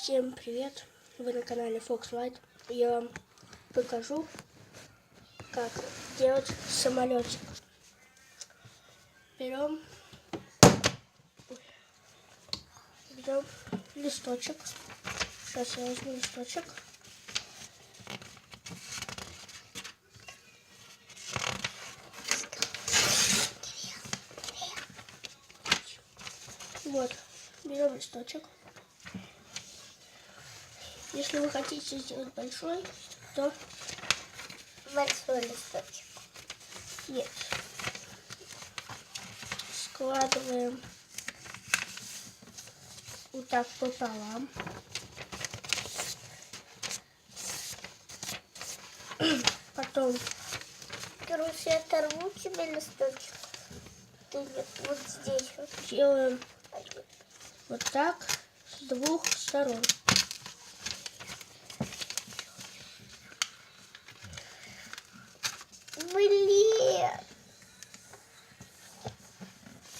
Всем привет! Вы на канале Foxlight. Я вам покажу, как делать самолетик. Берем листочек. Сейчас я возьму листочек. Вот, берем листочек. Если вы хотите сделать большой, то большой листочек. нет. Складываем вот так пополам. Потом, короче, я оторву тебе листочек. Ты вот здесь вот делаем вот так с двух сторон. Блин!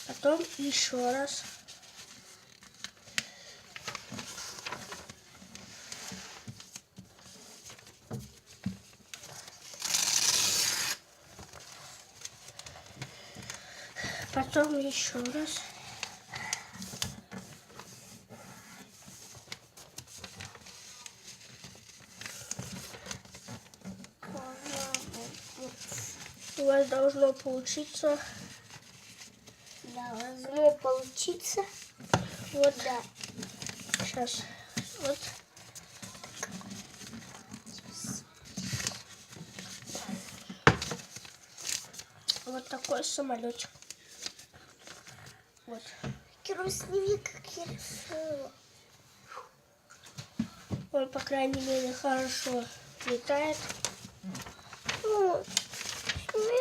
Потом еще раз. Потом еще раз. У вас должно получиться. Должно получиться. Вот. Да. Сейчас. Вот. Вот такой самолетик. Вот. Киру, сними, как я рисую. Он, по крайней мере, хорошо летает. Ну,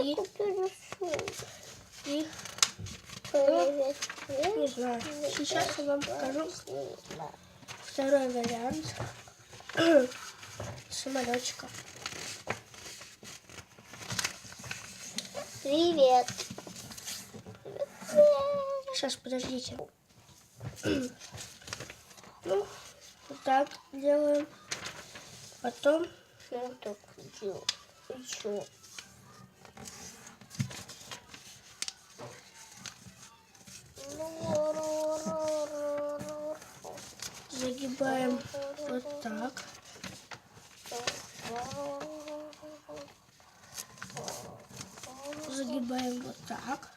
И? сними, как я рисую. И, Привет. не знаю, сейчас я вам покажу второй вариант самолетика. Привет. Сейчас, подождите. Ну, вот так делаем. Потом Я так делаю. Еще. загибаем вот так. Загибаем вот так.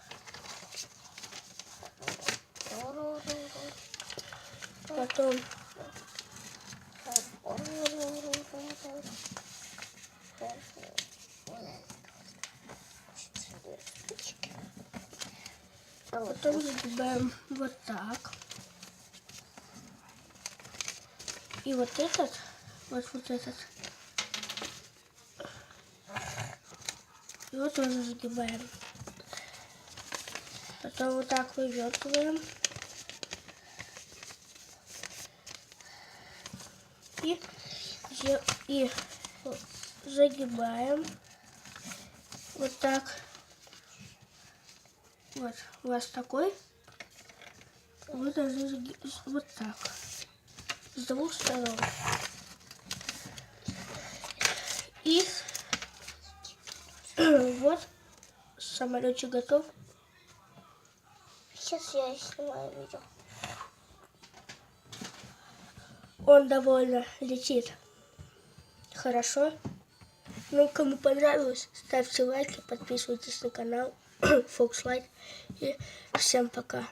Потом загибаем вот так. И вот этот, вот этот. Его тоже загибаем. Потом вот так вывертываем. И загибаем. Вот так. Вот у вас такой. Вы должны вот так. С двух сторон. И вот самолетик готов. Сейчас я снимаю видео. Он довольно летит хорошо. Ну, кому понравилось, ставьте лайки, подписывайтесь на канал Foxlight. И всем пока.